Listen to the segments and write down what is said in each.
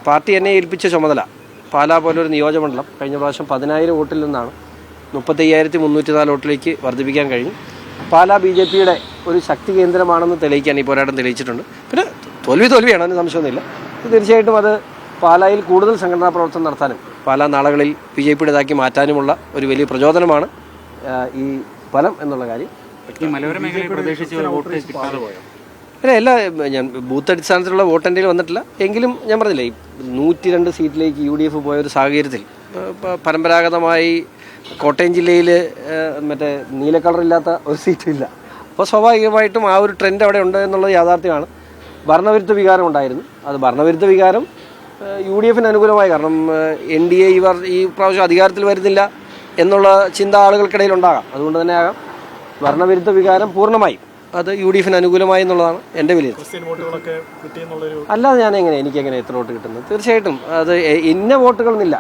Party എന്നെ ഏൽപ്പിച്ച ചുമതല പാലാ പോലൊരു നിയോജകമണ്ഡലം കഴിഞ്ഞ പ്രാവശ്യം 10,000 വോട്ടിൽ നിന്നാണ് 35,304 വോട്ടിലേക്ക് വർദ്ധിപ്പിക്കാൻ കഴിഞ്ഞു. പാലാ BJPയുടെ ഒരു ശക്തി കേന്ദ്രമാണെന്ന് തെളിയിക്കാൻ ഈ പോരാട്ടം തെളിയിച്ചിട്ടുണ്ട്. പിന്നെ തോൽവിയാണ്, അതിന് സംശയമൊന്നുമില്ല. തീർച്ചയായിട്ടും അത് പാലായിൽ കൂടുതൽ സംഘടനാ പ്രവർത്തനം നടത്താനും പാലാ നാളുകളിൽ BJPയുടേതാക്കി മാറ്റാനുമുള്ള ഒരു വലിയ പ്രചോദനമാണ് ഈ ഫലം എന്നുള്ള കാര്യം. എല്ലാ ഞാൻ ബൂത്ത് അടിസ്ഥാനത്തിലുള്ള വോട്ട് എൻ്റെ വന്നിട്ടില്ല. എങ്കിലും ഞാൻ പറഞ്ഞില്ലേ, 102 സീറ്റിലേക്ക് UDF പോയ ഒരു സാഹചര്യത്തിൽ പരമ്പരാഗതമായി കോട്ടയം ജില്ലയിൽ മറ്റേ നീല കളറില്ലാത്ത ഒരു സീറ്റും ഇല്ല. അപ്പോൾ സ്വാഭാവികമായിട്ടും ആ ഒരു ട്രെൻഡ് അവിടെ ഉണ്ട് എന്നുള്ളത് യാഥാർത്ഥ്യമാണ്. ഭരണവിരുദ്ധ വികാരം ഉണ്ടായിരുന്നു. അത് ഭരണവിരുദ്ധ വികാരം UDFന് അനുകൂലമായി, കാരണം NDA ഈ പ്രാവശ്യം അധികാരത്തിൽ വരുന്നില്ല എന്നുള്ള ചിന്ത ആളുകൾക്കിടയിൽ ഉണ്ടാകാം. അതുകൊണ്ട് തന്നെ ആകാം ഭരണവിരുദ്ധ വികാരം പൂർണ്ണമായും അത് UDFന് അനുകൂലമായി എന്നുള്ളതാണ് എൻ്റെ വിലയിരുത്തൽ. അല്ലാതെ എനിക്കെങ്ങനെ എത്ര വോട്ട് കിട്ടുന്നത്? തീർച്ചയായിട്ടും അത് ഇന്ന വോട്ടുകളെന്നില്ല.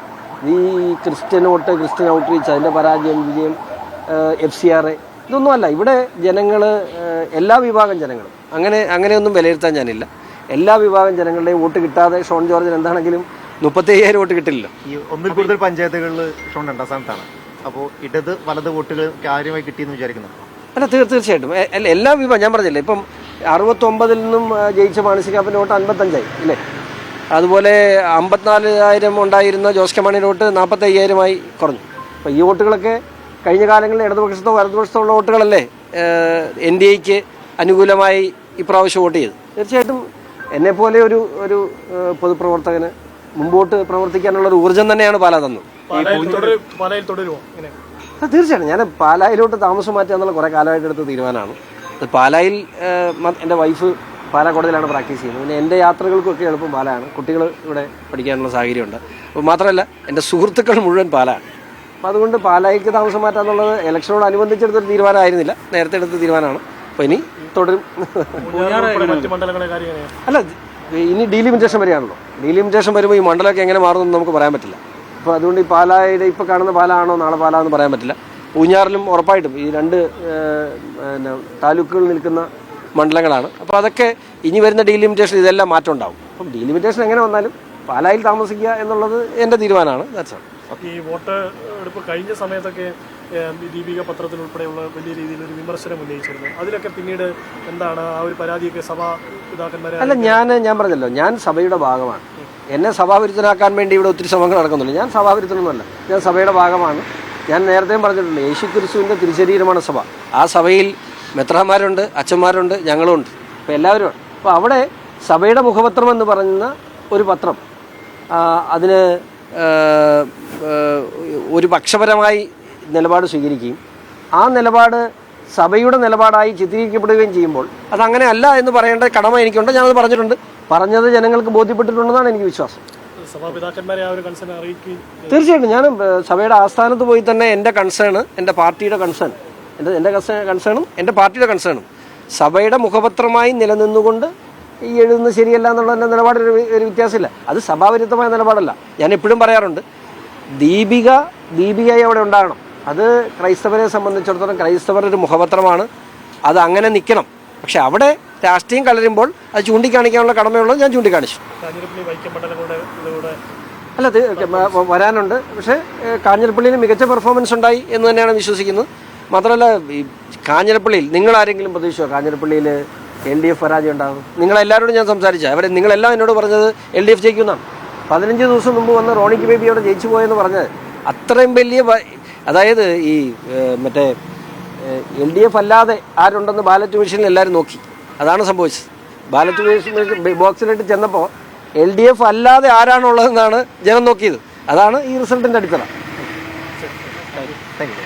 ഈ ക്രിസ്ത്യൻ വോട്ട്, ക്രിസ്ത്യൻ ഔട്ട്റീച്ച്, അതിൻ്റെ പരാജയം, വിജയം, FCR ഇതൊന്നുമല്ല. ഇവിടെ ജനങ്ങൾ, എല്ലാ വിഭാഗം ജനങ്ങളും അങ്ങനെയൊന്നും വിലയിരുത്താൻ ഞാനില്ല. എല്ലാ വിഭാഗം ജനങ്ങളുടെയും വോട്ട് കിട്ടാതെ ഷോൺ ജോർജിന് എന്താണെങ്കിലും 35,000 വോട്ട് കിട്ടില്ലല്ലോ. ഈ ഒന്നിൽ കൂടുതൽ പഞ്ചായത്തുകളിൽ ഷോൺ 2ാം സ്ഥാനത്താണ്. അപ്പോൾ ഇടത് വലത് വോട്ടുകൾ കാര്യമായി കിട്ടിയെന്ന് വിചാരിക്കുന്നു? അല്ല, തീർച്ചയായിട്ടും എല്ലാ വിഭാഗം ഞാൻ പറഞ്ഞില്ലേ, ഇപ്പം 69 നിന്നും ജയിച്ച മാനസികാപ്പിൻ്റെ വോട്ട് 55 ഇല്ലേ. അതുപോലെ 54,000 ഉണ്ടായിരുന്ന ജോസ് കെ മാണിയുടെ വോട്ട് 45,000 കുറഞ്ഞു. അപ്പോൾ ഈ വോട്ടുകളൊക്കെ കഴിഞ്ഞ കാലങ്ങളിൽ ഇടതുപക്ഷത്തോ വലതുപക്ഷത്തോ ഉള്ള വോട്ടുകളല്ലേ NDAക്ക് അനുകൂലമായി ഇപ്രാവശ്യം വോട്ട് ചെയ്തു. തീർച്ചയായിട്ടും എന്നെപ്പോലെ ഒരു പൊതുപ്രവർത്തകന് മുമ്പോട്ട് പ്രവർത്തിക്കാനുള്ള ഒരു ഊർജ്ജം തന്നെയാണ് പാലാ തന്നത്. തീർച്ചയായിട്ടും ഞാൻ പാലായിലോട്ട് താമസം മാറ്റുക എന്നുള്ള കുറേ കാലമായിട്ട് എടുത്ത തീരുമാനമാണ്. പാലായിൽ എൻ്റെ വൈഫ് പാലാ കോളേജിലാണ് പ്രാക്ടീസ് ചെയ്യുന്നത്. പിന്നെ എൻ്റെ യാത്രകൾക്കൊക്കെ എളുപ്പം പാലാണ്. കുട്ടികൾ ഇവിടെ പഠിക്കാനുള്ള സാഹചര്യമുണ്ട്. അപ്പോൾ മാത്രമല്ല എൻ്റെ സുഹൃത്തുക്കൾ മുഴുവൻ പാലാണ്. അപ്പോൾ അതുകൊണ്ട് പാലായിക്ക് താമസം മാറ്റുക എന്നുള്ളത് ഇലക്ഷനോടനുബന്ധിച്ചെടുത്തൊരു തീരുമാനമായിരുന്നില്ല, നേരത്തെ എടുത്ത തീരുമാനമാണ്. അപ്പോൾ ഇനി തുടരും. അല്ല, ഇനി ഡീലിമിറ്റേഷൻ വരികയാണല്ലോ. ഡീലിമിറ്റേഷൻ വരുമ്പോൾ ഈ മണ്ഡലമൊക്കെ എങ്ങനെ മാറുമെന്ന് നമുക്ക് പറയാൻ പറ്റില്ല. അപ്പോൾ അതുകൊണ്ട് ഈ പാലായുടെ ഇപ്പോൾ കാണുന്ന പാലാണോ നാളെ പാലാന്ന് പറയാൻ പറ്റില്ല. പൂഞ്ഞാറിലും ഉറപ്പായിട്ടും ഈ 2 താലൂക്കുകൾ നിൽക്കുന്ന മണ്ഡലങ്ങളാണ്. അപ്പോൾ അതൊക്കെ ഇനി വരുന്ന ഡീലിമിറ്റേഷൻ ഇതെല്ലാം മാറ്റം ഉണ്ടാവും. അപ്പം ഡീലിമിറ്റേഷൻ എങ്ങനെ വന്നാലും പാലായിൽ താമസിക്കുക എന്നുള്ളത് എൻ്റെ തീരുമാനമാണ്. ഈ വോട്ട് എടുപ്പ് കഴിഞ്ഞ സമയത്തൊക്കെ ദീപിക പത്രത്തിൽ ഉൾപ്പെടെയുള്ള വലിയ രീതിയിലൊരു വിമർശനം ഉന്നയിച്ചിരുന്നു. അതിലൊക്കെ പിന്നീട് എന്താണ് ആ ഒരു പരാതിയൊക്കെ സഭാ പിതാക്കന്മാരെ? അല്ല, ഞാൻ പറഞ്ഞല്ലോ, ഞാൻ സഭയുടെ ഭാഗമാണ്. എന്നെ സഭാവിരുദ്ധനാക്കാൻ വേണ്ടി ഇവിടെ ഒത്തിരി ശ്രമങ്ങൾ നടക്കുന്നില്ല. ഞാൻ സഭാവിരുദ്ധനൊന്നുമല്ല, ഞാൻ സഭയുടെ ഭാഗമാണ്. ഞാൻ നേരത്തെയും പറഞ്ഞിട്ടുണ്ട്, യേശുക്രിസ്തുവിൻ്റെ തിരുശരീരമാണ് സഭ. ആ സഭയിൽ മെത്രാന്മാരുണ്ട്, അച്ഛന്മാരുണ്ട്, ഞങ്ങളുമുണ്ട്. അപ്പോൾ എല്ലാവരുമാണ്. അപ്പോൾ അവിടെ സഭയുടെ മുഖപത്രം എന്ന് പറയുന്ന ഒരു പത്രം അതിന് ഒരു പക്ഷപരമായി നിലപാട് സ്വീകരിക്കുകയും ആ നിലപാട് സഭയുടെ നിലപാടായി ചിത്രീകരിക്കപ്പെടുകയും ചെയ്യുമ്പോൾ അതങ്ങനെ അല്ല എന്ന് പറയേണ്ട കടമ എനിക്കുണ്ട്. ഞാനത് പറഞ്ഞത് ജനങ്ങൾക്ക് ബോധ്യപ്പെട്ടിട്ടുണ്ടെന്നാണ് എനിക്ക് വിശ്വാസം. തീർച്ചയായിട്ടും ഞാൻ സഭയുടെ ആസ്ഥാനത്ത് പോയി തന്നെ എൻ്റെ കൺസേൺ, എൻ്റെ പാർട്ടിയുടെ കൺസേൺ, എൻ്റെ കൺസേണും എൻ്റെ പാർട്ടിയുടെ കൺസേണും സഭയുടെ മുഖപത്രമായി നിലനിന്നുകൊണ്ട് ഈ എഴുതുന്നത് ശരിയല്ല എന്നുള്ള എൻ്റെ നിലപാടിൽ ഒരു വ്യത്യാസമില്ല. അത് സഭാവിരുദ്ധമായ നിലപാടല്ല. ഞാൻ എപ്പോഴും പറയാറുണ്ട്, ദീപികയെ അവിടെ ഉണ്ടാകണം. അത് ക്രൈസ്തവരെ സംബന്ധിച്ചിടത്തോളം ക്രൈസ്തവരൊരു മുഖപത്രമാണ്. അത് അങ്ങനെ നിൽക്കണം. പക്ഷെ അവിടെ രാഷ്ട്രീയം കലരുമ്പോൾ അത് ചൂണ്ടിക്കാണിക്കാനുള്ള കടമയുള്ളത് ഞാൻ ചൂണ്ടിക്കാണിച്ചു. അല്ല, വരാനുണ്ട്. പക്ഷേ കാഞ്ഞിരപ്പള്ളിയിൽ മികച്ച പെർഫോമൻസ് ഉണ്ടായി എന്ന് തന്നെയാണ് വിശ്വസിക്കുന്നത്. മാത്രമല്ല, ഈ കാഞ്ഞിരപ്പള്ളിയിൽ നിങ്ങളാരെങ്കിലും പ്രതീക്ഷിച്ചോ കാഞ്ഞിരപ്പള്ളിയിൽ LDF പരാജയം ഉണ്ടാകും? നിങ്ങളെല്ലാവരോടും ഞാൻ സംസാരിച്ച അവരെ നിങ്ങളെല്ലാം എന്നോട് പറഞ്ഞത് LDF ജയിക്കുന്നതാണ്. 15 ദിവസം മുമ്പ് വന്ന് റോണിക്ക് ബേബി അവിടെ ജയിച്ചു പോയെന്ന് പറഞ്ഞത് അത്രയും വലിയ, അതായത് ഈ മറ്റേ LDF അല്ലാതെ ആരുണ്ടെന്ന് ബാലറ്റ് മെഷീനിൽ എല്ലാവരും നോക്കി. അതാണ് സംഭവിച്ചത്. ബാലറ്റ് മെഷീൻ ബോക്സിലിട്ട് ചെന്നപ്പോൾ LDF അല്ലാതെ ആരാണുള്ളതെന്നാണ് ജനം നോക്കിയത്. അതാണ് ഈ റിസൾട്ടിൻ്റെ അടിത്തറ. Thank you.